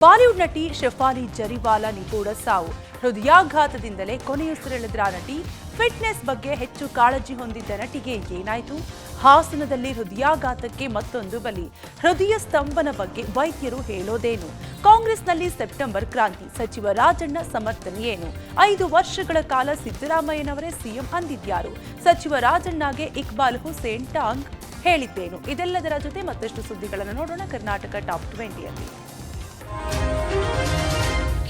Bollywood ನಟಿ ಶೆಫಾಲಿ ಜರಿವಾಲಾ ನಿಗೂಢ ಸಾವು. ಹೃದಯಾಘಾತದಿಂದಲೇ ಕೊನೆಯುಸಿರೆಳೆದ ನಟಿ. ಫಿಟ್ನೆಸ್ ಬಗ್ಗೆ ಹೆಚ್ಚು ಕಾಳಜಿ ಹೊಂದಿದ್ದ ನಟಿಗೆ ಏನಾಯಿತು? ಹಾಸನದಲ್ಲಿ ಹೃದಯಾಘಾತಕ್ಕೆ ಮತ್ತೊಂದು ಬಲಿ. ಹೃದಯ ಸ್ತಂಭನ ಬಗ್ಗೆ ವೈದ್ಯರು ಹೇಳೋದೇನು? ಕಾಂಗ್ರೆಸ್ನಲ್ಲಿ ಸೆಪ್ಟೆಂಬರ್ ಕ್ರಾಂತಿ. ಸಚಿವ ರಾಜಣ್ಣ ಸಮರ್ಥನೆ ಏನು? 5 ವರ್ಷಗಳ ಕಾಲ ಸಿದ್ದರಾಮಯ್ಯನವರೇ ಸಿಎಂ ಅಂದಿದ್ಯಾರು? ಸಚಿವ ರಾಜಣ್ಣಗೆ ಇಕ್ಬಾಲ್ ಹುಸೇನ್ ಟಾಂಗ್ ಹೇಳಿದ್ದೇನು? ಇದೆಲ್ಲದರ ಜೊತೆ ಮತ್ತಷ್ಟು ಸುದ್ದಿಗಳನ್ನು ನೋಡೋಣ ಕರ್ನಾಟಕ ಟಾಪ್ 20ಯಲ್ಲಿ.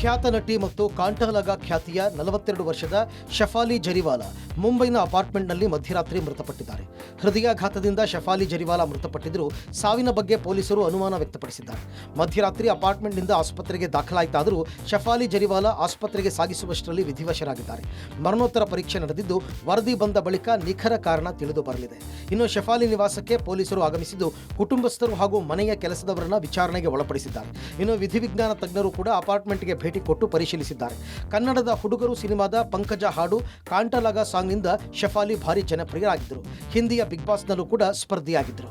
ಖ್ಯಾತ ನಟಿ ಮತ್ತು ಕಾಂಟಲಗ ಖ್ಯಾತಿಯ 42 ವರ್ಷದ ಶೆಫಾಲಿ ಜರಿವಾಲಾ ಮುಂಬೈನ ಅಪಾರ್ಟ್ಮೆಂಟ್ನಲ್ಲಿ ಮಧ್ಯರಾತ್ರಿ ಮೃತಪಟ್ಟಿದ್ದಾರೆ. ಹೃದಯಾಘಾತದಿಂದ ಶೆಫಾಲಿ ಜರಿವಾಲಾ ಮೃತಪಟ್ಟಿದ್ದರೂ ಸಾವಿನ ಬಗ್ಗೆ ಪೊಲೀಸರು ಅನುಮಾನ ವ್ಯಕ್ತಪಡಿಸಿದ್ದಾರೆ. ಮಧ್ಯರಾತ್ರಿ ಅಪಾರ್ಟ್ಮೆಂಟ್ನಿಂದ ಆಸ್ಪತ್ರೆಗೆ ದಾಖಲಾಯಿತಾದರೂ ಶೆಫಾಲಿ ಜರಿವಾಲಾ ಆಸ್ಪತ್ರೆಗೆ ಸಾಗಿಸುವಷ್ಟರಲ್ಲಿ ವಿಧಿವಶರಾಗಿದ್ದಾರೆ. ಮರಣೋತ್ತರ ಪರೀಕ್ಷೆ ನಡೆದಿದ್ದು ವರದಿ ಬಂದ ಬಳಿಕ ನಿಖರ ಕಾರಣ ತಿಳಿದು ಬರಲಿದೆ. ಇನ್ನು ಶೆಫಾಲಿ ನಿವಾಸಕ್ಕೆ ಪೊಲೀಸರು ಆಗಮಿಸಿದ್ದು ಕುಟುಂಬಸ್ಥರು ಹಾಗೂ ಮನೆಯ ಕೆಲಸದವರನ್ನ ವಿಚಾರಣೆಗೆ ಒಳಪಡಿಸಿದ್ದಾರೆ. ಇನ್ನು ವಿಧಿವಿಜ್ಞಾನ ತಜ್ಞರು ಕೂಡ ಅಪಾರ್ಟ್ಮೆಂಟ್ಗೆ ಭೇಟಿ ಕೊಟ್ಟು ಪರಿಶೀಲಿಸಿದ್ದಾರೆ. ಕನ್ನಡದ ಹುಡುಗರು ಸಿನಿಮಾದ ಪಂಕಜ ಹಾಡು ಕಾಂಟಲಗ ಸಾಂಗ್ನಿಂದ ಶೆಫಾಲಿ ಭಾರಿ ಜನಪ್ರಿಯರಾಗಿದ್ದರು. ಹಿಂದಿಯ ಬಿಗ್ ಬಾಸ್ನಲ್ಲೂ ಕೂಡ ಸ್ಪರ್ಧಿಯಾಗಿದ್ದರು.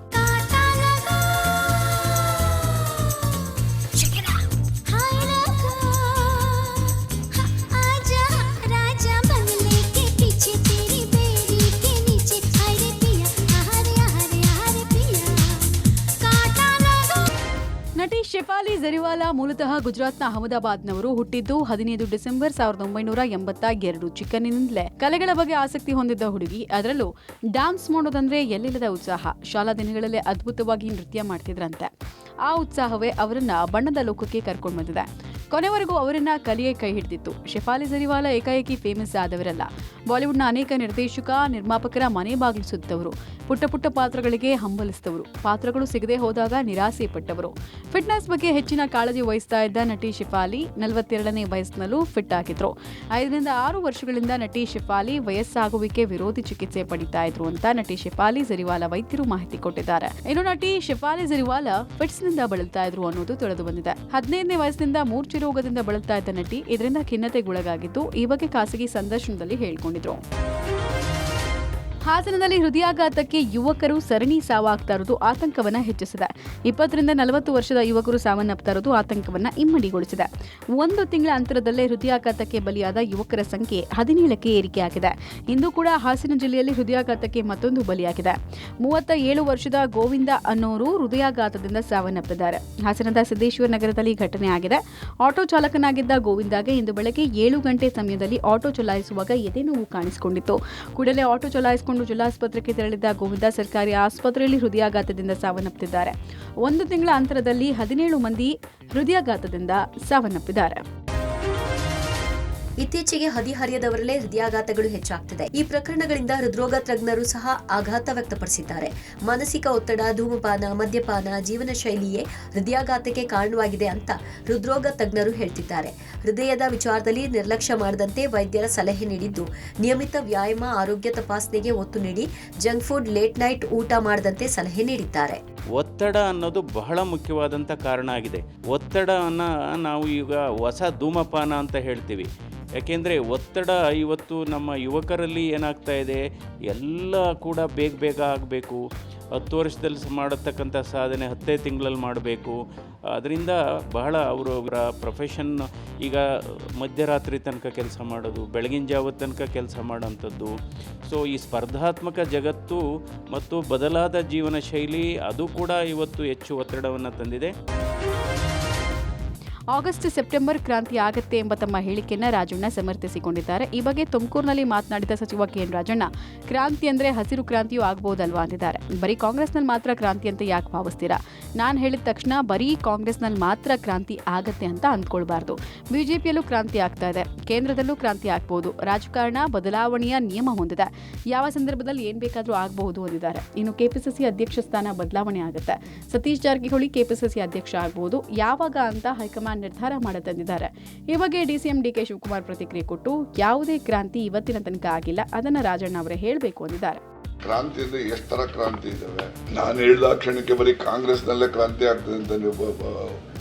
ನಟಿ ಶೆಫಾಲಿ ಜರಿವಾಲಾ ಮೂಲತಃ ಗುಜರಾತ್ನ ಅಹಮದಾಬಾದ್ನವರು. ಹುಟ್ಟಿದ್ದು 15 ಡಿಸೆಂಬರ್ 1982. ಚಿಕ್ಕಂದಿನಿಂದಲೇ ಕಲೆಗಳ ಬಗ್ಗೆ ಆಸಕ್ತಿ ಹೊಂದಿದ್ದ ಹುಡುಗಿ. ಅದರಲ್ಲೂ ಡ್ಯಾನ್ಸ್ ಮಾಡೋದಂದ್ರೆ ಎಲ್ಲಿಲ್ಲದ ಉತ್ಸಾಹ. ಶಾಲಾ ದಿನಗಳಲ್ಲೇ ಅದ್ಭುತವಾಗಿ ನೃತ್ಯ ಮಾಡ್ತಿದ್ರಂತೆ. ಆ ಉತ್ಸಾಹವೇ ಅವರನ್ನ ಬಣ್ಣದ ಲೋಕಕ್ಕೆ ಕರ್ಕೊಂಡು ಬಂದಿದೆ. ಕೊನೆವರೆಗೂ ಅವರನ್ನ ಕಲಿಯೇ ಕೈ ಹಿಡಿದಿತ್ತು. ಶೆಫಾಲಿ ಜರಿವಾಲಾ ಏಕಾಏಕಿ ಫೇಮಸ್ ಆದವರಲ್ಲ. ಬಾಲಿವುಡ್ನ ಅನೇಕ ನಿರ್ದೇಶಕ ನಿರ್ಮಾಪಕರ ಮನೆ ಬಾಗಿಲು ಸುತ್ತವರು. ಪುಟ್ಟ ಪುಟ್ಟ ಪಾತ್ರಗಳಿಗೆ ಹಂಬಲಿಸಿದವರು. ಪಾತ್ರಗಳು ಸಿಗದೆ ಹೋದಾಗ ನಿರಾಸೆ ಪಟ್ಟವರು. ಫಿಟ್ನೆಸ್ ಬಗ್ಗೆ ಹೆಚ್ಚಿನ ಕಾಳಜಿ ವಹಿಸ್ತಾ ಇದ್ದ ನಟಿ ಶೆಫಾಲಿ 42ನೇ ವಯಸ್ಸಿನಲ್ಲೂ ಫಿಟ್ ಆಗಿದ್ರು. 5ರಿಂದ 6 ವರ್ಷಗಳಿಂದ ನಟಿ ಶೆಫಾಲಿ ವಯಸ್ಸಾಗುವಿಕೆ ವಿರೋಧಿ ಚಿಕಿತ್ಸೆ ಪಡಿತಾ ಇದ್ರು ಅಂತ ನಟಿ ಶೆಫಾಲಿ ಜರಿವಾಲಾ ವೈದ್ಯರು ಮಾಹಿತಿ ಕೊಟ್ಟಿದ್ದಾರೆ. ಇನ್ನು ನಟಿ ಶೆಫಾಲಿ ಜರಿವಾಲಾ ಫಿಟ್ಸ್ ನಿಂದ ಬಳಲ್ತಾ ಇದ್ರು ಅನ್ನೋದು ತಿಳಿದು ಬಂದಿದೆ. 15ನೇ ವಯಸ್ಸಿನಿಂದ ಮೂರ್ಛೆ ರೋಗದಿಂದ ಬಳಲ್ತಾ ಇದ್ದ ನಟಿ ಇದರಿಂದ ಖಿನ್ನತೆಗೊಳಗಾಗಿದ್ದು ಈ ಬಗ್ಗೆ ಖಾಸಗಿ ಸಂದರ್ಶನದಲ್ಲಿ ಹೇಳಿಕೊಂಡಿದ್ರು. ಹಾಸನದಲ್ಲಿ ಹೃದಯಾಘಾತಕ್ಕೆ ಯುವಕರು ಸರಣಿ ಸಾವಾಗ್ತಾ ಇರೋದು ಆತಂಕವನ್ನ ಹೆಚ್ಚಿಸಿದೆ. 20ರಿಂದ 40 ವರ್ಷದ ಯುವಕರು ಸಾವನ್ನಪ್ತಾ ಇರೋದು ಆತಂಕವನ್ನ ಇಮ್ಮಡಿಗೊಳಿಸಿದೆ. 1 ತಿಂಗಳ ಅಂತರದಲ್ಲೇ ಹೃದಯಾಘಾತಕ್ಕೆ ಬಲಿಯಾದ ಯುವಕರ ಸಂಖ್ಯೆ 17ಕ್ಕೆ ಏರಿಕೆಯಾಗಿದೆ. ಇಂದು ಕೂಡ ಹಾಸನ ಜಿಲ್ಲೆಯಲ್ಲಿ ಹೃದಯಾಘಾತಕ್ಕೆ ಮತ್ತೊಂದು ಬಲಿಯಾಗಿದೆ. 37 ವರ್ಷದ ಗೋವಿಂದ ಅನ್ನೋರು ಹೃದಯಾಘಾತದಿಂದ ಸಾವನ್ನಪ್ಪಿದ್ದಾರೆ. ಹಾಸನದ ಸಿದ್ದೇಶ್ವರ ನಗರದಲ್ಲಿ ಘಟನೆ ಆಗಿದೆ. ಆಟೋ ಚಾಲಕನಾಗಿದ್ದ ಗೋವಿಂದಾಗೆ ಇಂದು ಬೆಳಗ್ಗೆ 7 ಗಂಟೆ ಸಮಯದಲ್ಲಿ ಆಟೋ ಚಲಾಯಿಸುವಾಗ ಎದೆ ನೋವು ಕಾಣಿಸಿಕೊಂಡಿತ್ತು. ಕೂಡಲೇ ಆಟೋ ಚಲಾಯಿಸಿಕೊಂಡು ಜಿಲ್ಲಾಸ್ಪತ್ರೆಗೆ ತೆರಳಿದ್ದ ಗೋವಿಂದ ಸರ್ಕಾರಿ ಆಸ್ಪತ್ರೆಯಲ್ಲಿ ಹೃದಯಾಘಾತದಿಂದ ಸಾವನ್ನಪ್ಪಿದ್ದಾರೆ. 1 ತಿಂಗಳ ಅಂತರದಲ್ಲಿ 17 ಮಂದಿ ಹೃದಯಾಘಾತದಿಂದ ಸಾವನ್ನಪ್ಪಿದ್ದಾರೆ. ಇತ್ತೀಚೆಗೆ ಹದಿಹರೆಯದವರಲ್ಲೇ ಹೃದಯಾಘಾತಗಳು ಹೆಚ್ಚಾಗ್ತಿದೆ. ಈ ಪ್ರಕರಣಗಳಿಂದ ಹೃದ್ರೋಗ ತಜ್ಞರು ಸಹ ಆಘಾತ ವ್ಯಕ್ತಪಡಿಸಿದ್ದಾರೆ. ಮಾನಸಿಕ ಒತ್ತಡ, ಧೂಮಪಾನ, ಮದ್ಯಪಾನ, ಜೀವನ ಶೈಲಿಯೇ ಹೃದಯಾಘಾತಕ್ಕೆ ಕಾರಣವಾಗಿದೆ ಅಂತ ಹೃದ್ರೋಗ ತಜ್ಞರು ಹೇಳ್ತಿದ್ದಾರೆ. ಹೃದಯದ ವಿಚಾರದಲ್ಲಿ ನಿರ್ಲಕ್ಷ್ಯ ಮಾಡದಂತೆ ವೈದ್ಯರ ಸಲಹೆ ನೀಡಿದ್ದು, ನಿಯಮಿತ ವ್ಯಾಯಾಮ, ಆರೋಗ್ಯ ತಪಾಸಣೆಗೆ ಒತ್ತು ನೀಡಿ ಜಂಕ್ ಫುಡ್, ಲೇಟ್ ನೈಟ್ ಊಟ ಮಾಡದಂತೆ ಸಲಹೆ ನೀಡಿದ್ದಾರೆ. ಒತ್ತಡ ಅನ್ನೋದು ಬಹಳ ಮುಖ್ಯವಾದಂಥ ಕಾರಣ ಆಗಿದೆ. ಒತ್ತಡವನ್ನು ನಾವು ಈಗ ಹೊಸ ಧೂಮಪಾನ ಅಂತ ಹೇಳ್ತೀವಿ. ಯಾಕೆಂದರೆ ಒತ್ತಡ ಇವತ್ತು ನಮ್ಮ ಯುವಕರಲ್ಲಿ ಏನಾಗ್ತಾ ಇದೆ, ಎಲ್ಲ ಕೂಡ ಬೇಗ ಆಗಬೇಕು. 10 ವರ್ಷದಲ್ಲಿ ಮಾಡತಕ್ಕಂಥ ಸಾಧನೆ 10 ತಿಂಗಳಲ್ಲಿ ಮಾಡಬೇಕು. ಅದರಿಂದ ಬಹಳ ಅವರ ಪ್ರೊಫೆಷನ್ ಈಗ ಮಧ್ಯರಾತ್ರಿ ತನಕ ಕೆಲಸ ಮಾಡೋದು, ಬೆಳಗಿನ ಜಾವದ ತನಕ ಕೆಲಸ ಮಾಡೋಂಥದ್ದು. ಸೊ ಈ ಸ್ಪರ್ಧಾತ್ಮಕ ಜಗತ್ತು ಮತ್ತು ಬದಲಾದ ಜೀವನ ಶೈಲಿ ಅದು ಕೂಡ ಇವತ್ತು ಹೆಚ್ಚು ಒತ್ತಡವನ್ನು ತಂದಿದೆ. ಆಗಸ್ಟ್ ಸೆಪ್ಟೆಂಬರ್ ಕ್ರಾಂತಿ ಆಗತ್ತೆ ಎಂಬ ತಮ್ಮ ಹೇಳಿಕೆಯನ್ನ ರಾಜಣ್ಣ ಸಮರ್ಥಿಸಿಕೊಂಡಿದ್ದಾರೆ. ಈ ಬಗ್ಗೆ ತುಮಕೂರಿನಲ್ಲಿ ಮಾತನಾಡಿದ ಸಚಿವ ಕೆಎನ್ ರಾಜಣ್ಣ, ಕ್ರಾಂತಿ ಅಂದ್ರೆ ಹಸಿರು ಕ್ರಾಂತಿಯೂ ಆಗಬಹುದಲ್ವಾ ಅಂದಿದ್ದಾರೆ. ಬರೀ ಕಾಂಗ್ರೆಸ್ನಲ್ಲಿ ಮಾತ್ರ ಕ್ರಾಂತಿ ಅಂತ ಯಾಕೆ ಭಾವಿಸ್ತೀರಾ? ನಾನು ಹೇಳಿದ ತಕ್ಷಣ ಬರೀ ಕಾಂಗ್ರೆಸ್ನಲ್ಲಿ ಮಾತ್ರ ಕ್ರಾಂತಿ ಆಗತ್ತೆ ಅಂತ ಅಂದ್ಕೊಳ್ಬಾರ್ದು. ಬಿಜೆಪಿಯಲ್ಲೂ ಕ್ರಾಂತಿ ಆಗ್ತಾ ಇದೆ, ಕೇಂದ್ರದಲ್ಲೂ ಕ್ರಾಂತಿ ಆಗ್ಬಹುದು. ರಾಜಕಾರಣ ಬದಲಾವಣೆಯ ನಿಯಮ ಹೊಂದಿದೆ. ಯಾವ ಸಂದರ್ಭದಲ್ಲಿ ಏನ್ ಬೇಕಾದ್ರೂ ಆಗಬಹುದು ಅಂದಿದ್ದಾರೆ. ಇನ್ನು ಕೆಪಿಸಿಸಿ ಅಧ್ಯಕ್ಷ ಸ್ಥಾನ ಬದಲಾವಣೆ ಆಗುತ್ತೆ. ಸತೀಶ್ ಜಾರಕಿಹೊಳಿ ಕೆಪಿಸಿಸಿ ಅಧ್ಯಕ್ಷ ಆಗಬಹುದು. ಯಾವಾಗ ಅಂತ ಹೈಕಮಾಂಡ್ ನಿರ್ಧಾರ ಮಾಡತಂದಿದ್ದಾರೆ. ಈ ಬಗ್ಗೆ ಡಿಸಿಎಂ ಡಿಕೆ ಶಿವಕುಮಾರ್ ಪ್ರತಿಕ್ರಿಯೆ ಕೊಟ್ಟು, ಯಾವುದೇ ಕ್ರಾಂತಿ ಇವತ್ತಿನ ತನಕ ಆಗಿಲ್ಲ, ಅದನ್ನ ರಾಜಣ್ಣ ಅವರೇ ಹೇಳಬೇಕು ಅಂದಿದ್ದಾರೆ. ಕ್ರಾಂತಿ ಅಂದ್ರೆ ಎಷ್ಟು ತರ ಕ್ರಾಂತಿ ಇದಾವೆ. ನಾನು ಹೇಳಿದ ಕ್ಷಣಕ್ಕೆ ಬರೀ ಕಾಂಗ್ರೆಸ್ನಲ್ಲೇ ಕ್ರಾಂತಿ ಆಗ್ತದೆ ಅಂತ ನೀವು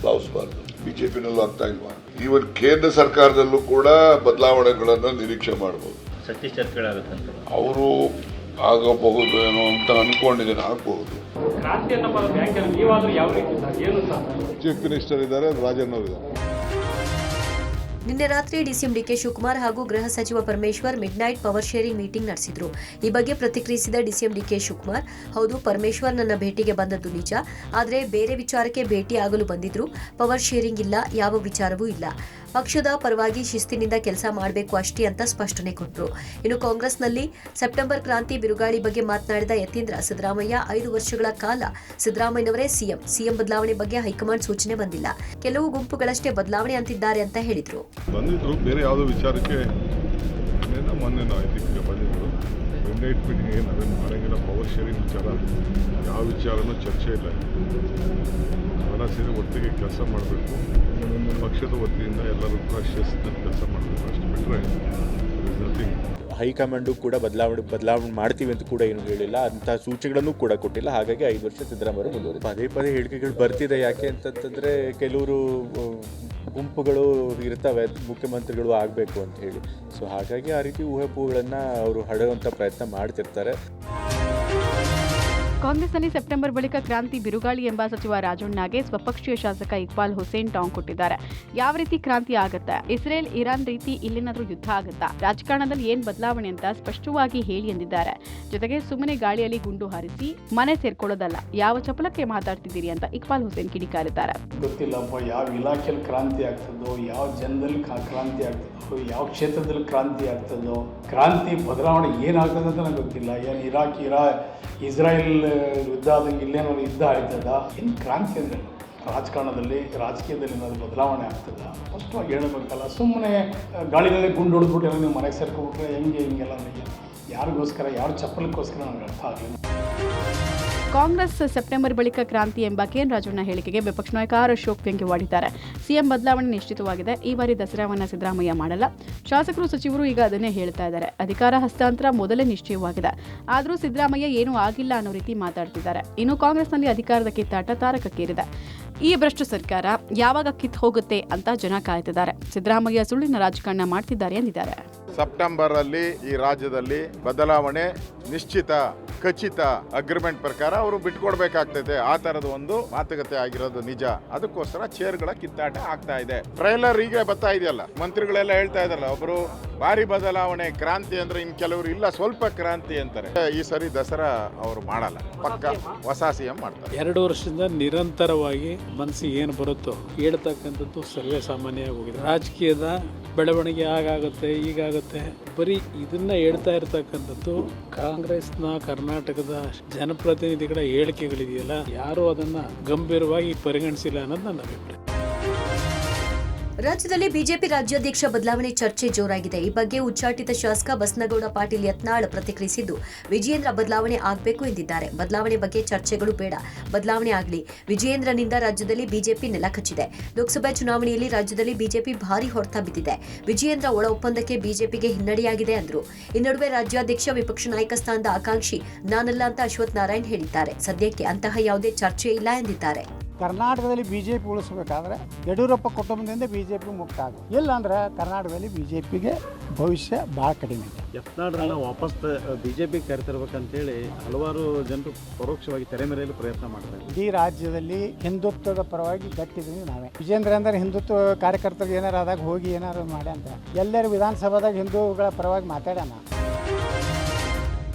ಭಾವಿಸಬಾರ್ದು. ಬಿಜೆಪಿನಲ್ಲೂ ಆಗ್ತಾ ಇಲ್ವಾ? ಈವನ್ ಕೇಂದ್ರ ಸರ್ಕಾರದಲ್ಲೂ ಕೂಡ ಬದಲಾವಣೆಗಳನ್ನು ನಿರೀಕ್ಷೆ ಮಾಡಬಹುದು. ಸತೀಶ್ ಜಾರಕಿಹೊಳಿ ಅವರು ಆಗಬಹುದು ಏನೋ ಅಂತ ಅನ್ಕೊಂಡಿದ್ದೇನೆ, ಆಗಬಹುದು. ಕ್ರಾಂತಿ ಅನ್ನೋ ಪದ ಯಾಕೆ ನೀವಾದ್ರೂ ಯಾವ ರೀತಿ ಏನು ಚೀಫ್ ಮಿನಿಸ್ಟರ್ ಇದ್ದಾರೆ, ರಾಜಣ್ಣ ಇದ್ದಾರೆ. ನಿನ್ನೆ ರಾತ್ರಿ ಡಿಸಿಎಂ ಡಿಕೆ ಶಿವಕುಮಾರ್ ಹಾಗೂ ಗೃಹ ಸಚಿವ Parameshwar midnight power sharing meeting ನಡೆಸಿದ್ರು. ಈ ಬಗ್ಗೆ ಪ್ರತಿಕ್ರಿಯಿಸಿದ ಡಿಸಿಎಂ ಡಿಕೆ ಶಿವಕುಮಾರ್, ಹೌದು, ಪರಮೇಶ್ವರ್ ನನ್ನ ಭೇಟಿಗೆ ಬಂದದ್ದು ನಿಜ, ಆದರೆ ಬೇರೆ ವಿಚಾರಕ್ಕೆ ಭೇಟಿ ಆಗಲು ಬಂದಿದ್ರು. ಪವರ್ ಶೇರಿಂಗ್ ಇಲ್ಲ, ಯಾವ ವಿಚಾರವೂ ಇಲ್ಲ. ಪಕ್ಷದ ಪರವಾಗಿ ಶಿಸ್ತಿನಿಂದ ಕೆಲಸ ಮಾಡಬೇಕು ಅಷ್ಟೇ ಅಂತ ಸ್ಪಷ್ಟನೆ ಕೊಟ್ಟರು. ಇನ್ನು ಕಾಂಗ್ರೆಸ್ನಲ್ಲಿ ಸೆಪ್ಟೆಂಬರ್ ಕ್ರಾಂತಿ ಬಿರುಗಾಳಿ ಬಗ್ಗೆ ಮಾತನಾಡಿದ ಯತೀಂದ್ರ, ಸಿದ್ದರಾಮಯ್ಯ 5 ವರ್ಷಗಳ ಕಾಲ ಸಿದ್ದರಾಮಯ್ಯನವರೇ ಸಿಎಂ ಬದಲಾವಣೆ ಬಗ್ಗೆ ಹೈಕಮಾಂಡ್ ಸೂಚನೆ ಬಂದಿಲ್ಲ, ಕೆಲವು ಗುಂಪುಗಳಷ್ಟೇ ಬದಲಾವಣೆ ಅಂತಿದ್ದಾರೆ ಅಂತ ಹೇಳಿದ್ರು. ಬಂದಿದ್ರು ಬೇರೆ ಯಾವುದೋ ವಿಚಾರಕ್ಕೆ ಮೊನ್ನೆ ಬಂದಿದ್ರು ಮಿಡ್ನೈಟ್ ಮೀಟಿಂಗ್ ನಾವೇನು ಮಾಡಂಗಿಲ್ಲ. ಪವರ್ ಶೇರಿಂಗ್ ವಿಚಾರ ಯಾವ ವಿಚಾರನೂ ಚರ್ಚೆ ಇಲ್ಲ. ಎಲ್ಲ ಸೇರಿ ಒಟ್ಟಿಗೆ ಕೆಲಸ ಮಾಡಬೇಕು, ಪಕ್ಷದ ವತಿಯಿಂದ ಎಲ್ಲರೂ ಕೂಡ ಶಿಸ್ತಿನ ಕೆಲಸ ಮಾಡಬೇಕು, ಅಷ್ಟು ಬಿಟ್ಟರೆ ನಥಿಂಗ್. ಹೈಕಮಾಂಡು ಕೂಡ ಬದಲಾವಣೆ ಮಾಡ್ತೀವಿ ಅಂತ ಕೂಡ ಏನು ಹೇಳಿಲ್ಲ, ಅಂತಹ ಸೂಚನೆಗಳನ್ನು ಕೂಡ ಕೊಟ್ಟಿಲ್ಲ. ಹಾಗಾಗಿ 5 ವರ್ಷ ಸಿದ್ದರಾಮಯ್ಯ ಮುಂದುವರೆದು ಪದೇ ಪದೇ ಹೇಳಿಕೆಗಳು ಬರ್ತಿದೆ. ಯಾಕೆ ಅಂತಂತಂದರೆ ಕೆಲವರು ಗುಂಪುಗಳು ಇರ್ತವೆ, ಮುಖ್ಯಮಂತ್ರಿಗಳು ಆಗಬೇಕು ಅಂತ ಹೇಳಿ. ಸೊ ಹಾಗಾಗಿ ಆ ರೀತಿ ಊಹಾಪೋಹಗಳನ್ನು ಅವರು ಹಡೆಯುವಂಥ ಪ್ರಯತ್ನ ಮಾಡ್ತಿರ್ತಾರೆ. ಕಾಂಗ್ರೆಸ್ನಲ್ಲಿ ಸೆಪ್ಟೆಂಬರ್ ಬಳಿಕ ಕ್ರಾಂತಿ ಬಿರುಗಾಳಿ ಎಂಬ ಸಚಿವ ರಾಜಣ್ಣಗೆ ಸ್ವಪಕ್ಷೀಯ ಶಾಸಕ ಇಕ್ಬಾಲ್ ಹುಸೇನ್ ಟಾಂಗ್ ಕೊಟ್ಟಿದ್ದಾರೆ. ಯಾವ ರೀತಿ ಕ್ರಾಂತಿ ಆಗುತ್ತೆ? ಇಸ್ರೇಲ್ ಇರಾನ್ ರೀತಿ ಇಲ್ಲೇನಾದ್ರೂ ಯುದ್ಧ ಆಗುತ್ತಾ? ರಾಜಕಾರಣದಲ್ಲಿ ಏನ್ ಬದಲಾವಣೆ ಅಂತ ಸ್ಪಷ್ಟವಾಗಿ ಹೇಳಿ ಎಂದಿದ್ದಾರೆ. ಜೊತೆಗೆ ಸುಮ್ಮನೆ ಗಾಳಿಯಲ್ಲಿ ಗುಂಡು ಹಾರಿಸಿ ಮನೆ ಸೇರ್ಕೊಳ್ಳೋದಲ್ಲ, ಯಾವ ಚಪಲಕ್ಕೆ ಮಾತಾಡ್ತಿದ್ದೀರಿ ಅಂತ ಇಕ್ಬಾಲ್ ಹುಸೇನ್ ಕಿಡಿಕಾರಿದ್ದಾರೆ. ಗೊತ್ತಿಲ್ಲಪ್ಪ, ಯಾವ ಇಲಾಖೆಯಲ್ಲಿ ಕ್ರಾಂತಿ ಆಗ್ತದೋ, ಯಾವ ಜನದಲ್ಲಿ ಕ್ರಾಂತಿ ಆಗ್ತದೋ, ಯಾವ ಕ್ಷೇತ್ರದಲ್ಲಿ ಕ್ರಾಂತಿ ಆಗ್ತದೋ, ಕ್ರಾಂತಿ ಬದಲಾವಣೆ ಏನಾಗ್ತದೆ ಅಂತ ನನಗೆ ಗೊತ್ತಿಲ್ಲ. ಏನು ಇಸ್ರಾಯೇಲ್ ಯುದ್ಧ ಆದಂಗೆ ಇಲ್ಲೇನೋ ಯುದ್ಧ ಆಯ್ತದ? ಏನು ಕ್ರಾಂತಿ ಅಂದರೆ ರಾಜಕೀಯದಲ್ಲಿ ಏನಾದರೂ ಬದಲಾವಣೆ ಆಗ್ತದ? ಸ್ಪಷ್ಟವಾಗಿ ಹೇಳಬೇಕಲ್ಲ. ಸುಮ್ಮನೆ ಗಾಳಿನಲ್ಲಿ ಗುಂಡು ಹೊಡೆದ್ಬಿಟ್ಟು ಎಲ್ಲ ನೀವು ಮನೆಗೆ ಸೇರ್ಕೊಬಿಟ್ರೆ ಹಿಂಗೆಲ್ಲ ನನಗೆ ಯಾರಿಗೋಸ್ಕರ, ಯಾರು ಚಪ್ಪಲಕ್ಕೋಸ್ಕರ ನನಗೆ ಅರ್ಥ ಆಗಲಿಲ್ಲ. ಕಾಂಗ್ರೆಸ್ ಸೆಪ್ಟೆಂಬರ್ ಬಳಿಕ ಕ್ರಾಂತಿ ಎಂಬ ಕೆಎನ್ ರಾಜಣ್ಣ ಹೇಳಿಕೆಗೆ ವಿಪಕ್ಷ ನಾಯಕ ಆರ್ ಅಶೋಕ್ ವ್ಯಂಗ್ಯವಾಡಿದ್ದಾರೆ. ಸಿಎಂ ಬದಲಾವಣೆ ನಿಶ್ಚಿತವಾಗಿದೆ, ಈ ಬಾರಿ ದಸರಾವನ್ನ ಸಿದ್ದರಾಮಯ್ಯ ಮಾಡಲ್ಲ. ಶಾಸಕರು ಸಚಿವರು ಈಗ ಅದನ್ನೇ ಹೇಳ್ತಾ ಇದ್ದಾರೆ. ಅಧಿಕಾರ ಹಸ್ತಾಂತರ ಮೊದಲೇ ನಿಶ್ಚಯವಾಗಿದೆ, ಆದರೂ ಸಿದ್ದರಾಮಯ್ಯ ಏನೂ ಆಗಿಲ್ಲ ಅನ್ನೋ ರೀತಿ ಮಾತಾಡ್ತಿದ್ದಾರೆ. ಇನ್ನು ಕಾಂಗ್ರೆಸ್ನಲ್ಲಿ ಅಧಿಕಾರದ ಕಿತ್ತಾಟ ತಾರಕಕ್ಕೇರಿದೆ. ಈ ಭ್ರಷ್ಟ ಸರ್ಕಾರ ಯಾವಾಗ ಕಿತ್ತು ಹೋಗುತ್ತೆ ಅಂತ ಜನ ಕಾಯ್ತಿದ್ದಾರೆ. ಸಿದ್ದರಾಮಯ್ಯ ಸುಳ್ಳಿನ ರಾಜಕಾರಣ ಮಾಡ್ತಿದ್ದಾರೆ ಎಂದಿದ್ದಾರೆ. ಸೆಪ್ಟೆಂಬರ್ ಅಲ್ಲಿ ಈ ರಾಜ್ಯದಲ್ಲಿ ಬದಲಾವಣೆ ನಿಶ್ಚಿತ, ಖಚಿತ. ಅಗ್ರಿಮೆಂಟ್ ಪ್ರಕಾರ ಅವರು ಬಿಟ್ಕೊಡ್ಬೇಕಾಗ್ತೈತೆ. ಆ ತರದ ಒಂದು ಮಾತುಕತೆ ಆಗಿರೋದು ನಿಜ. ಅದಕ್ಕೋಸ್ಕರ ಚೇರ್ಗಳ ಕಿತ್ತಾಟ ಆಗ್ತಾ ಇದೆ. ಟ್ರೈಲರ್ ಈಗ ಬರ್ತಾ ಇದೆಯಲ್ಲ, ಮಂತ್ರಿಗಳೆಲ್ಲ ಹೇಳ್ತಾ ಇದಾರಲ್ಲ, ಒಬ್ರು ಭಾರಿ ಬದಲಾವಣೆ, ಕ್ರಾಂತಿ ಅಂದ್ರೆ ಇನ್ ಕೆಲವರು ಇಲ್ಲ ಸ್ವಲ್ಪ ಕ್ರಾಂತಿ ಅಂತಾರೆ. ಈ ಸರಿ ದಸರಾ ಅವರು ಮಾಡಲ್ಲ, ಪಕ್ಕ ಹೊಸ ಸಿಎಂ ಮಾಡ್ತಾರೆ. 2 ವರ್ಷದಿಂದ ನಿರಂತರವಾಗಿ ಮನಸ್ಸಿಗೆ ಏನು ಬರುತ್ತೋ ಹೇಳ್ತಕ್ಕಂಥದ್ದು ಸರ್ವೇ ಸಾಮಾನ್ಯ ಹೋಗಿದೆ. ರಾಜಕೀಯದ ಬೆಳವಣಿಗೆ ಆಗುತ್ತೆ, ಈಗಾಗುತ್ತೆ, ಬರೀ ಇದನ್ನ ಹೇಳ್ತಾ ಇರ್ತಕ್ಕಂಥದ್ದು ಕಾಂಗ್ರೆಸ್ನ ಕರ್ನಾಟಕದ ಜನಪ್ರತಿನಿಧಿಗಳ ಹೇಳಿಕೆಗಳಿದೆಯಲ್ಲ, ಯಾರು ಅದನ್ನ ಗಂಭೀರವಾಗಿ ಪರಿಗಣಿಸಿಲ್ಲ ಅನ್ನೋದು ನನ್ನ ಅಭಿಪ್ರಾಯ. ರಾಜ್ಯದಲ್ಲಿ ಬಿಜೆಪಿ ರಾಜ್ಯಾಧ್ಯಕ್ಷ ಬದಲಾವಣೆ ಚರ್ಚೆ ಜೋರಾಗಿದೆ. ಈ ಬಗ್ಗೆ ಉಚ್ಚಾಟಿತ ಶಾಸಕ ಬಸನಗೌಡ ಪಾಟೀಲ್ ಯತ್ನಾಳ್ ಪ್ರತಿಕ್ರಿಯಿಸಿದ್ದು, ವಿಜಯೇಂದ್ರ ಬದಲಾವಣೆ ಆಗಬೇಕು ಎಂದಿದ್ದಾರೆ. ಬದಲಾವಣೆ ಬಗ್ಗೆ ಚರ್ಚೆಗಳು ಬೇಡ, ಬದಲಾವಣೆ ಆಗಲಿ. ವಿಜಯೇಂದ್ರನಿಂದ ರಾಜ್ಯದಲ್ಲಿ ಬಿಜೆಪಿ ನೆಲಕಚ್ಚಿದೆ. ಲೋಕಸಭೆ ಚುನಾವಣೆಯಲ್ಲಿ ರಾಜ್ಯದಲ್ಲಿ ಬಿಜೆಪಿ ಭಾರಿ ಹೊಡೆತ ಬಿದ್ದಿದೆ. ವಿಜಯೇಂದ್ರ ಒಳ ಒಪ್ಪಂದಕ್ಕೆ ಬಿಜೆಪಿಗೆ ಹಿನ್ನಡೆಯಾಗಿದೆ ಅಂದ್ರು. ಈ ನಡುವೆ ರಾಜ್ಯಾಧ್ಯಕ್ಷ ವಿಪಕ್ಷ ನಾಯಕ ಸ್ಥಾನದ ಆಕಾಂಕ್ಷಿ ನಾನಲ್ಲ ಅಂತ ಅಶ್ವಥ್ ನಾರಾಯಣ್ ಹೇಳಿದ್ದಾರೆ. ಸದ್ಯಕ್ಕೆ ಅಂತಹ ಯಾವುದೇ ಚರ್ಚೆ ಇಲ್ಲ ಎಂದಿದ್ದಾರೆ. ಕರ್ನಾಟಕದಲ್ಲಿ ಬಿಜೆಪಿ ಉಳಿಸಬೇಕಾದ್ರೆ ಯಡಿಯೂರಪ್ಪ ಕುಟುಂಬದಿಂದ ಬಿಜೆಪಿ ಮುಕ್ತ ಆಗುತ್ತೆ. ಇಲ್ಲ ಅಂದ್ರೆ ಕರ್ನಾಟಕದಲ್ಲಿ ಬಿಜೆಪಿಗೆ ಭವಿಷ್ಯ ಭಾಳ ಕಡಿಮೆ ಇದೆ. ಯತ್ನಾಳರನ್ನ ವಾಪಸ್ ಬಿಜೆಪಿ ಕರೆತರ್ಬೇಕಂತೇಳಿ ಹಲವಾರು ಜನರು ಪರೋಕ್ಷವಾಗಿ ತೆರೆಮೆರೆಯಲು ಪ್ರಯತ್ನ ಮಾಡ್ತಾರೆ. ಇಡೀ ರಾಜ್ಯದಲ್ಲಿ ಹಿಂದುತ್ವದ ಪರವಾಗಿ ಗಟ್ಟಿದ್ವಿ ನಾವೇ. ವಿಜೇಂದ್ರ ಅಂದ್ರೆ ಹಿಂದುತ್ವ ಕಾರ್ಯಕರ್ತರು ಏನಾರು ಆದಾಗ ಹೋಗಿ ಏನಾರು ಮಾಡಿ ಅಂತ ಎಲ್ಲರೂ ವಿಧಾನಸಭಾದಾಗ ಹಿಂದೂಗಳ ಪರವಾಗಿ ಮಾತಾಡೋಣ.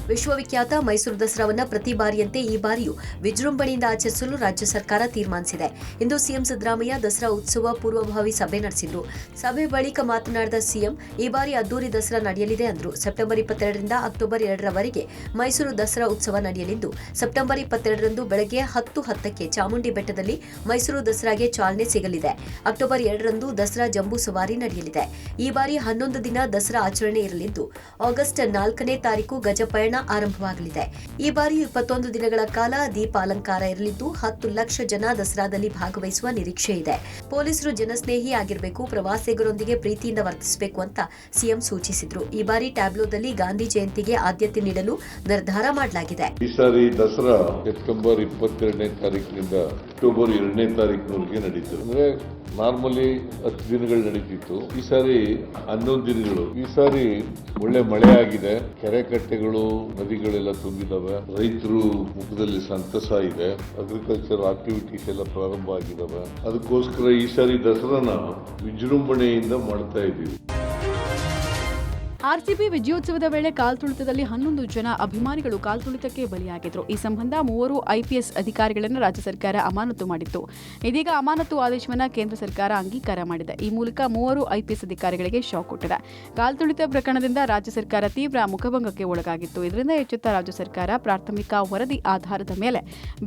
ವಿಶ್ವವಿಖ್ಯಾತ ಮೈಸೂರು ದಸರಾವನ್ನ ಪ್ರತಿ ಬಾರಿಯಂತೆ ಈ ಬಾರಿಯೂ ವಿಜೃಂಭಣೆಯಿಂದ ಆಚರಿಸಲು ರಾಜ್ಯ ಸರ್ಕಾರ ತೀರ್ಮಾನಿಸಿದೆ. ಇಂದು ಸಿಎಂ ಸಿದ್ದರಾಮಯ್ಯ ದಸರಾ ಉತ್ಸವ ಪೂರ್ವಭಾವಿ ಸಭೆ ನಡೆಸಿದ್ರು. ಸಭೆ ಬಳಿಕ ಮಾತನಾಡಿದ ಸಿಎಂ, ಈ ಬಾರಿ ಅದ್ದೂರಿ ದಸರಾ ನಡೆಯಲಿದೆ ಅಂದ್ರು. ಸೆಪ್ಟೆಂಬರ್ 22ರಿಂದ ಅಕ್ಟೋಬರ್ 2ರವರೆಗೆ ಮೈಸೂರು ದಸರಾ ಉತ್ಸವ ನಡೆಯಲಿದ್ದು, ಸೆಪ್ಟೆಂಬರ್ 22ರಂದು ಬೆಳಗ್ಗೆ 10:10ಕ್ಕೆ ಚಾಮುಂಡಿ ಬೆಟ್ಟದಲ್ಲಿ ಮೈಸೂರು ದಸರಾಗೆ ಚಾಲನೆ ಸಿಗಲಿದೆ. ಅಕ್ಟೋಬರ್ 2ರಂದು ದಸರಾ ಜಂಬೂ ಸವಾರಿ ನಡೆಯಲಿದೆ. ಈ ಬಾರಿ 11 ದಿನ ದಸರಾ ಆಚರಣೆ ಇರಲಿದ್ದು, ಆಗಸ್ಟ್ 4ನೇ ತಾರೀಕು ಗಜಪಯಣ ಆರಂಭವಾಗಲಿದೆ. ಈ ಬಾರಿ 21 ದಿನಗಳ ಕಾಲ ದೀಪಾಲಂಕಾರ ಇರಲಿದ್ದು, 10 ಲಕ್ಷ ಜನ ದಸರಾದಲ್ಲಿ ಭಾಗವಹಿಸುವ ನಿರೀಕ್ಷೆ ಇದೆ. ಪೊಲೀಸರು ಜನಸ್ನೇಹಿ ಆಗಿರಬೇಕು, ಪ್ರವಾಸಿಗರೊಂದಿಗೆ ಪ್ರೀತಿಯಿಂದ ವರ್ತಿಸಬೇಕು ಅಂತ ಸಿಎಂ ಸೂಚಿಸಿದ್ರು. ಈ ಬಾರಿ ಟ್ಯಾಬ್ಲೋದಲ್ಲಿ ಗಾಂಧಿ ಜಯಂತಿಗೆ ಆದ್ಯತೆ ನೀಡಲು ನಿರ್ಧಾರ ಮಾಡಲಾಗಿದೆ. ಈ ಸಾರಿ ದಸರಾ ಸೆಪ್ಟೆಂಬರ್ 22ನೇ ತಾರೀಕಿನಿಂದ ಅಕ್ಟೋಬರ್ 2ನೇ ತಾರೀಕಿನವರೆಗೆ ನಡೀತು. ಅಂದ್ರೆ ನಾರ್ಮಲಿ 10 ದಿನಗಳು ನಡೀತಿತ್ತು, ಈ ಸಾರಿ 11 ದಿನಗಳು. ಈ ಸಾರಿ ಒಳ್ಳೆ ಮಳೆ ಆಗಿದೆ, ಕೆರೆ ಕಟ್ಟೆಗಳು ನದಿಗಳೆಲ್ಲ ತುಂಬಿದಾವೆ, ರೈತರು ಮುಖದಲ್ಲಿ ಸಂತಸ ಇದೆ, ಅಗ್ರಿಕಲ್ಚರ್ ಆಕ್ಟಿವಿಟೀಸ್ ಎಲ್ಲ ಪ್ರಾರಂಭ ಆಗಿದಾವೆ. ಅದಕ್ಕೋಸ್ಕರ ಈ ಸಾರಿ ದಸರಾನ ವಿಜೃಂಭಣೆಯಿಂದ ಮಾಡ್ತಾ ಇದ್ದೀವಿ. ಆರ್ಸಿಬಿ ವಿಜಯೋತ್ಸವದ ವೇಳೆ ಕಾಲ್ತುಳಿತದಲ್ಲಿ 11 ಜನ ಅಭಿಮಾನಿಗಳು ಕಾಲ್ತುಳಿತಕ್ಕೆ ಬಲಿಯಾಗಿದ್ರು. ಈ ಸಂಬಂಧ 3 ಐಪಿಎಸ್ ಅಧಿಕಾರಿಗಳನ್ನು ರಾಜ್ಯ ಸರ್ಕಾರ ಅಮಾನತು ಮಾಡಿತ್ತು. ಇದೀಗ ಅಮಾನತು ಆದೇಶವನ್ನು ಕೇಂದ್ರ ಸರ್ಕಾರ ಅಂಗೀಕಾರ ಮಾಡಿದೆ. ಈ ಮೂಲಕ 3 ಐಪಿಎಸ್ ಅಧಿಕಾರಿಗಳಿಗೆ ಶಾಕ್ ಕೊಟ್ಟಿದೆ. ಕಾಲ್ತುಳಿತ ಪ್ರಕರಣದಿಂದ ರಾಜ್ಯ ಸರ್ಕಾರ ತೀವ್ರ ಮುಖಭಂಗಕ್ಕೆ ಒಳಗಾಗಿತ್ತು. ಇದರಿಂದ ಎಚ್ಚೆತ್ತ ರಾಜ್ಯ ಸರ್ಕಾರ ಪ್ರಾಥಮಿಕ ವರದಿ ಆಧಾರದ ಮೇಲೆ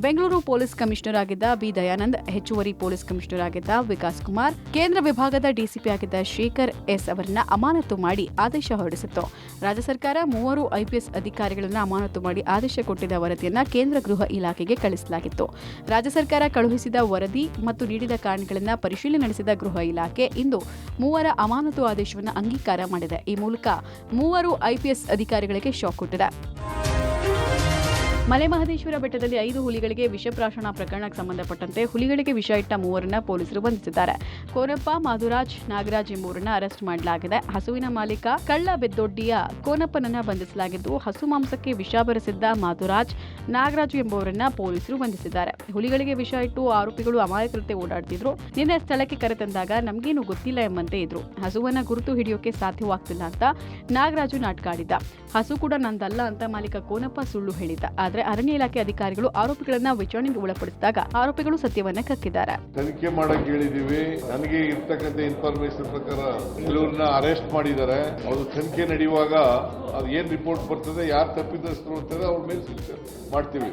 ಬೆಂಗಳೂರು ಪೊಲೀಸ್ ಕಮಿಷನರ್ ಆಗಿದ್ದ ಬಿ ದಯಾನಂದ್, ಹೆಚ್ಚುವರಿ ಪೊಲೀಸ್ ಕಮಿಷನರ್ ಆಗಿದ್ದ ವಿಕಾಸ್ ಕುಮಾರ್, ಕೇಂದ್ರ ವಿಭಾಗದ ಡಿಸಿಪಿ ಆಗಿದ್ದ ಶೇಖರ್ ಎಸ್ ಅವರನ್ನ ಅಮಾನತು ಮಾಡಿ ಆದೇಶ ಹೊರಡಿಸಿತ್ತು. ರಾಜ್ಯ ಸರ್ಕಾರ 3 ಐಪಿಎಸ್ ಅಧಿಕಾರಿಗಳನ್ನು ಅಮಾನತು ಮಾಡಿ ಆದೇಶ ಕೊಟ್ಟಿದ್ದ ವರದಿಯನ್ನು ಕೇಂದ್ರ ಗೃಹ ಇಲಾಖೆಗೆ ಕಳಿಸಲಾಗಿತ್ತು. ರಾಜ್ಯ ಸರ್ಕಾರ ಕಳುಹಿಸಿದ ವರದಿ ಮತ್ತು ನೀಡಿದ ಕಾರಣಗಳನ್ನು ಪರಿಶೀಲನೆ ನಡೆಸಿದ ಗೃಹ ಇಲಾಖೆ ಇಂದು 3 ಅಮಾನತು ಆದೇಶವನ್ನು ಅಂಗೀಕಾರ ಮಾಡಿದೆ. ಈ ಮೂಲಕ 3 ಐಪಿಎಸ್ ಅಧಿಕಾರಿಗಳಿಗೆ ಶಾಕ್ ಕೊಟ್ಟಿದೆ. ಮಲೆಮಹದೇಶ್ವರ ಬೆಟ್ಟದಲ್ಲಿ 5 ಹುಲಿಗಳಿಗೆ ವಿಷಪ್ರಾಶನ ಪ್ರಕರಣಕ್ಕೆ ಸಂಬಂಧಪಟ್ಟಂತೆ ಹುಲಿಗಳಿಗೆ ವಿಷ ಇಟ್ಟ 3ರನ್ನ ಪೊಲೀಸರು ಬಂಧಿಸಿದ್ದಾರೆ. ಕೋನಪ್ಪ, ಮಾಧುರಾಜ್, ನಾಗರಾಜ್ ಎಂಬುವರನ್ನ ಅರೆಸ್ಟ್ ಮಾಡಲಾಗಿದೆ. ಹಸುವಿನ ಮಾಲೀಕ ಕಳ್ಳ ಬೆದ್ದೊಡ್ಡಿಯ ಕೋನಪ್ಪನನ್ನ ಬಂಧಿಸಲಾಗಿದ್ದು, ಹಸು ಮಾಂಸಕ್ಕೆ ವಿಷ ಬೆರೆಸಿದ್ದ ಮಾಧುರಾಜ್, ನಾಗರಾಜ್ ಎಂಬುವರನ್ನ ಪೊಲೀಸರು ಬಂಧಿಸಿದ್ದಾರೆ. ಹುಲಿಗಳಿಗೆ ವಿಷ ಇಟ್ಟು ಆರೋಪಿಗಳು ಅಮಾಯಕರಂತೆ ಓಡಾಡ್ತಿದ್ರು. ನಿನ್ನೆ ಸ್ಥಳಕ್ಕೆ ಕರೆತಂದಾಗ ನಮಗೇನು ಗೊತ್ತಿಲ್ಲ ಎಂಬಂತೆ ಇದ್ರು. ಹಸುವನ್ನ ಗುರುತು ಹಿಡಿಯೋಕೆ ಸಾಧ್ಯವಾಗ್ತಿಲ್ಲ ಅಂತ ನಾಗರಾಜು ನಾಟಕ ಆಡಿದ್ದ. ಹಸು ಕೂಡ ನಂದಲ್ಲ ಅಂತ ಮಾಲೀಕ ಕೋನಪ್ಪ ಸುಳ್ಳು ಹೇಳಿದ್ದ. ಆದರೆ ಅರಣ್ಯ ಇಲಾಖೆ ಅಧಿಕಾರಿಗಳು ಆರೋಪಿಗಳನ್ನ ವಿಚಾರಣೆಗೆ ಒಳಪಡಿಸಿದಾಗ ಆರೋಪಿಗಳು ಸತ್ಯವನ್ನ ಕಕ್ಕಿದ್ದಾರೆ. ತನಿಖೆ ಮಾಡಕ್ ಹೇಳಿದೀವಿ. ನನಗೆ ಇರ್ತಕ್ಕಂಥ ಇನ್ಫಾರ್ಮೇಶನ್ ಪ್ರಕಾರ ಕೆಲವ್ರನ್ನ ಅರೆಸ್ಟ್ ಮಾಡಿದ್ದಾರೆ. ಅದು ತನಿಖೆ ನಡೆಯುವಾಗ ಅದು ಏನ್ ರಿಪೋರ್ಟ್ ಬರ್ತದೆ, ಯಾರು ತಪ್ಪಿತಸ್ಥರು ಇರ್ತಾರೆ ಅವ್ರ ಮೇಲೆ ಮಾಡ್ತೀವಿ.